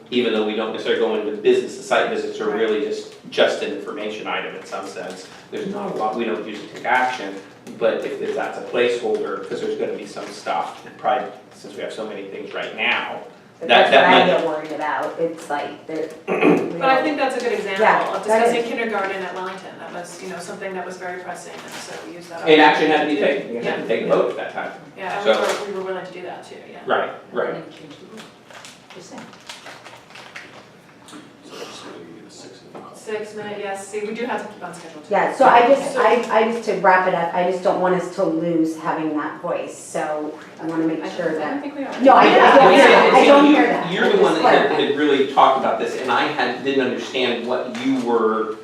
even though we don't necessarily go into business. The site visits are really just an information item in some sense. There's not a lot, we don't usually take action, but if that's a placeholder, because there's gonna be some stuff, and probably since we have so many things right now, But That- that's that what I might- get worried about, it's like, that. But I think that's a good example Yeah, of that discussing is. kindergarten at Wellington. That was, you know, something that was very pressing, and so we used that. And action had to be opportunity taken, you Yeah. had to take a vote at that time. Yeah, and So- we were willing to do that too, yeah. Right, right. And then change the rule. Just saying. So just gonna give you the 6 minutes. 6 minute, yes, see, we do have to keep on schedule too. Yeah, so I just to wrap it up, I just don't want us to lose having that voice, so I wanna make sure I don't that. think we are. No, I don't hear that, I don't hear that. You're the Just one that clarify. had really talked about this, and I didn't understand what you were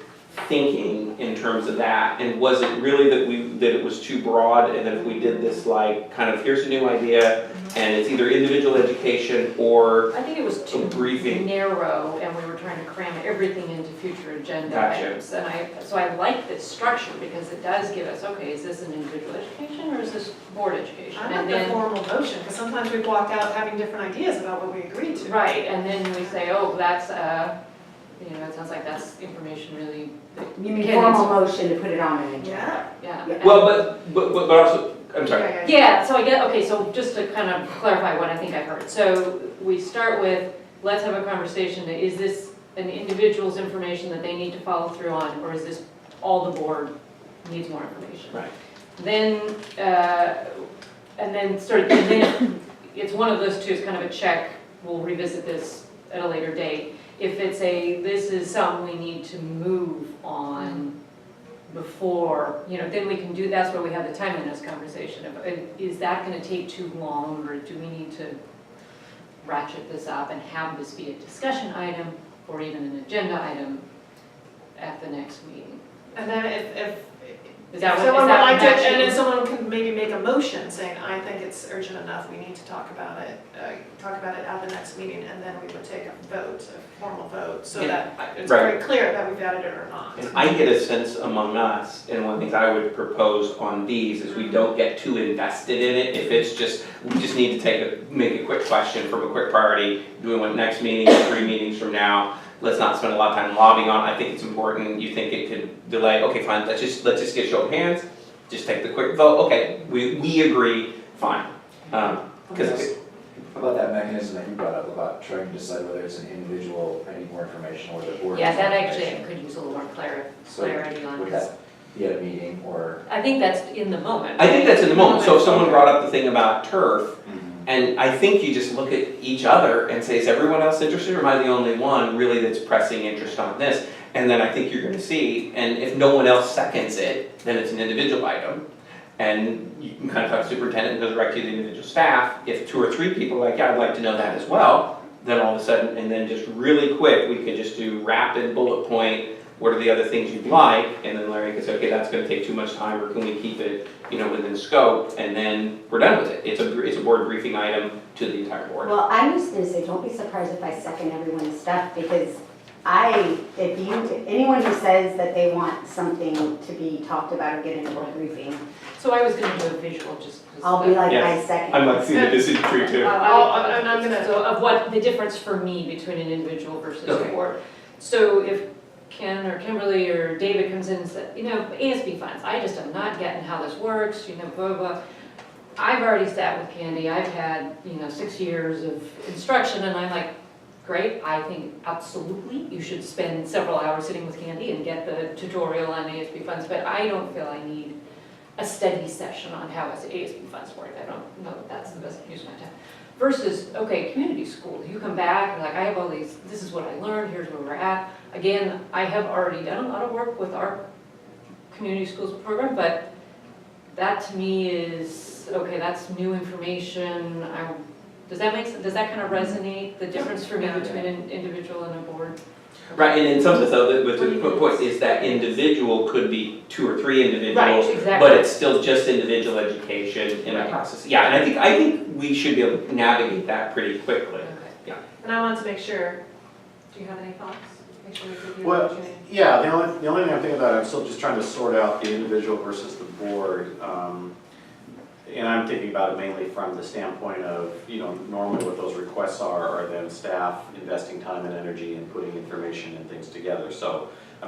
thinking in terms of that, and was it really that it was too broad, and that if we did this like, kind of, here's a new idea, and it's either individual education or I think it was too briefing. narrow, and we were trying to cram everything into future agenda Gotcha. items. And so I like this structure, because it does give us, okay, is this an individual education, or is this board education? I like And the then, formal motion, because sometimes we walk out having different ideas about what we agreed to. right, and then we say, oh, that's, you know, it sounds like that's information really, that You mean Kenny's- formal motion to put it on an agenda? Yeah. yeah. Well, but also, I'm sorry. Yeah, so I get, okay, so just to kind of clarify what I think I've heard. So we start with, let's have a conversation, is this an individual's information that they need to follow through on, or is this all the board needs more information? Right. Then, and then and then it's one of those two, it's kind of a check, we'll revisit this at a later date. If it's this is something we need to move on before, you know, then we can do, that's where we have the timeliness conversation of, is that gonna take too long, or do we need to ratchet this up and have this be a discussion item, or even an agenda item at the next meeting? And then if Is that what, someone is would that like what to, that and then should- someone can maybe make a motion saying, I think it's urgent enough, we need to talk about it at the next meeting, and then we would take a vote, a formal vote, so Yeah, that it's right. very clear that we've added it or not. And I get a sense among us, and one of the things I would propose on these is we don't get too invested in it. If it's just, we just need to make a quick question from a quick priority, doing what next meeting, 3 meetings from now. Let's not spend a lot of time lobbying on it. I think it's important. You think it could delay, okay, fine, let's just get a show of hands, just take the quick vote, okay, we agree, fine. Because How about that mechanism that you brought up about trying to decide whether it's an individual, I need more information, or the board? Yeah, needs that more actually information? could use a little more So clarity on would this. that be at a meeting or? I think that's in the moment. I think that's in the moment. So if someone Okay. brought up the thing about turf, and I think you just look at each other and say, is everyone else interested, or am I the only one really that's pressing interest on this? And then I think you're gonna see, and if no one else seconds it, then it's an individual item. And you can kind of talk to superintendent, and goes right to the individual staff. If 2 or 3 people are like, yeah, I'd like to know that as well, then all of a sudden, and then just really quick, we could just do rapid bullet point, what are the other things you'd like? And then Larry could say, okay, that's gonna take too much time, or can we keep it, you know, within scope? And then we're done with it. It's a board briefing item to the entire board. Well, I'm just gonna say, don't be surprised if I second everyone's stuff, because if anyone who says that they want something to be talked about or get into a briefing, So I was gonna do a visual, just. 'cause I'll be like, I Yes. second. I'm like seeing the decision tree too. And I'm gonna- So of what the difference for me between an individual versus a Okay. board. So if Ken or Kimberly or David comes in and says, you know, ASB funds, I just am not getting how this works, you know, blah, blah, blah. I've already sat with Candy, I've had, 6 years of instruction, and I'm like, great, I think absolutely you should spend several hours sitting with Candy and get the tutorial on ASB funds, but I don't feel I need a study session on how ASB funds work. I don't know if that's the best use of my time. Versus, okay, community school, you come back, and like, I have all these, this is what I learned, here's where we're at. Again, I have already done a lot of work with our community schools program, but that to me is, okay, that's new information. Does that kind of resonate, the difference for me Yeah. between an individual and a board? Right, and in some sense, though, but the point is that individual could be 2 or 3 individuals, exactly. but it's still just individual education in a Right. process. Yeah, and I think we should be able to navigate that pretty quickly. Okay. And I want to make sure, do you have any thoughts? Make sure we give you an Well, opportunity. yeah, the only thing I'm thinking about, I'm still just trying to sort out the individual versus the board. And I'm thinking about it mainly from the standpoint of, normally what those requests are then staff investing time and energy and putting information and things together. So, I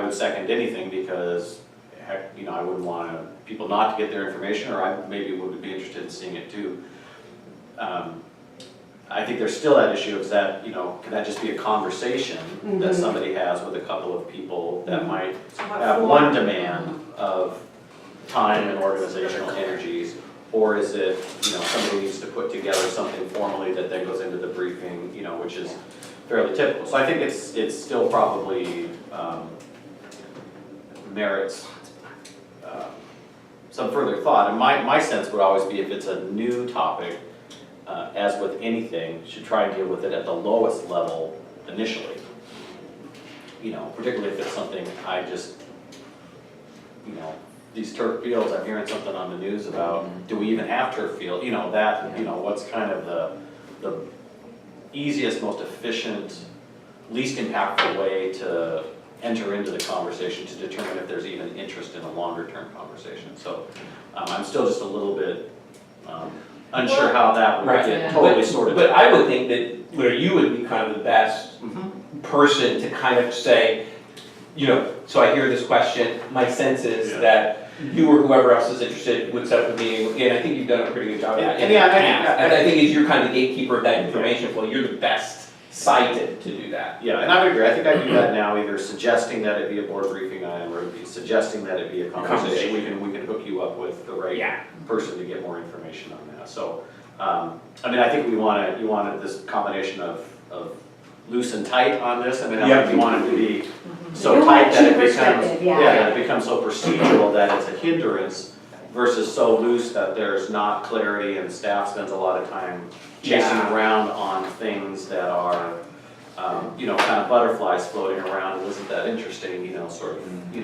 would second anything because, heck, I wouldn't want people not to get their information, or I maybe would be interested in seeing it too. I think there's still that issue of that, can that just be a conversation that Mhm. somebody has with a couple of people that might So what have form? one demand of time and organizational energies? Or is it, somebody needs to put together something formally that then goes into the briefing, which is fairly typical. So I think it's still probably merits some further thought. And my sense would always be if it's a new topic, as with anything, should try and deal with it at the lowest level initially. Particularly if it's something I just, these turf fields, I'm hearing something on the news about, do we even have turf field? What's kind of the easiest, most efficient, least impactful way to enter into the conversation to determine if there's even interest in a longer term conversation. So I'm still just a little bit unsure how that would Right. get totally sorted. But I would think that where you would be kind of the best person to kind of say, so I hear this question, my sense is that you or whoever else is interested would set up a meeting, and I think you've done a pretty good job of that. And yeah, I think as you're kind of the gatekeeper of that information flow, you're the best cited to do that. Yeah, and I would agree. I think I do that now, either suggesting that it be a board briefing item or suggesting that it be a conversation. We can hook you up with the right person to get more information on that. So, I think you wanted this combination of loose and tight on this, and then I think you want it to be so You tight want that it cheap becomes, perspective, yeah. that it becomes so procedural that it's a hindrance versus so loose that there's not clarity and staff spends a lot of time chasing around on things that are, kind of butterflies floating around, and isn't that interesting, sort of, You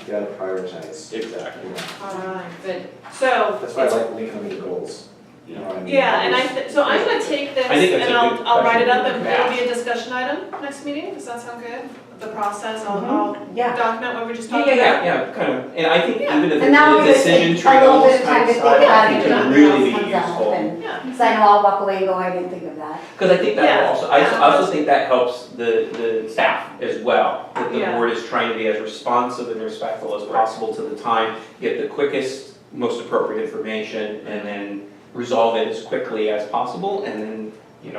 gotta prioritize. Exactly. Alright, Good. so. That's why I like linking the goals. You know what I mean? Yeah, and so I'm gonna take this I think that's and a good I'll write it up question. and it'll be a discussion item next meeting, does that sound good? The process, I'll Yeah. document what we just talked about. Yeah, kind of, and I think Yeah. even if And that'll the give us decision a tree little bit goals of time to kind think of about I it, think and can nothing really else be comes up, useful. and, Yeah. because I know I'll walk away and go, I didn't think of that. Because I think that Yeah, will also, yeah. I also think that helps the staff as well. That the Yeah. board is trying to be as responsive and respectful as possible to the time, get the quickest, most appropriate information, and then resolve it as quickly as possible, and then,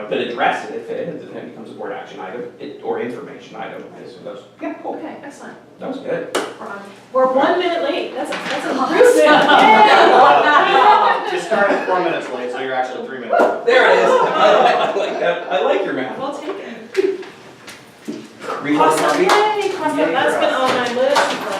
but address it if it becomes a board action item, or information item as it goes. Yeah, cool, Okay, excellent. that was good. We're 1 minute late, that's an improvement. Just started 4 minutes late, so you're actually 3 minutes. There it is. I like that. I like your math. We'll take it. Read Awesome, one more. yay, cross that, that's been on my list for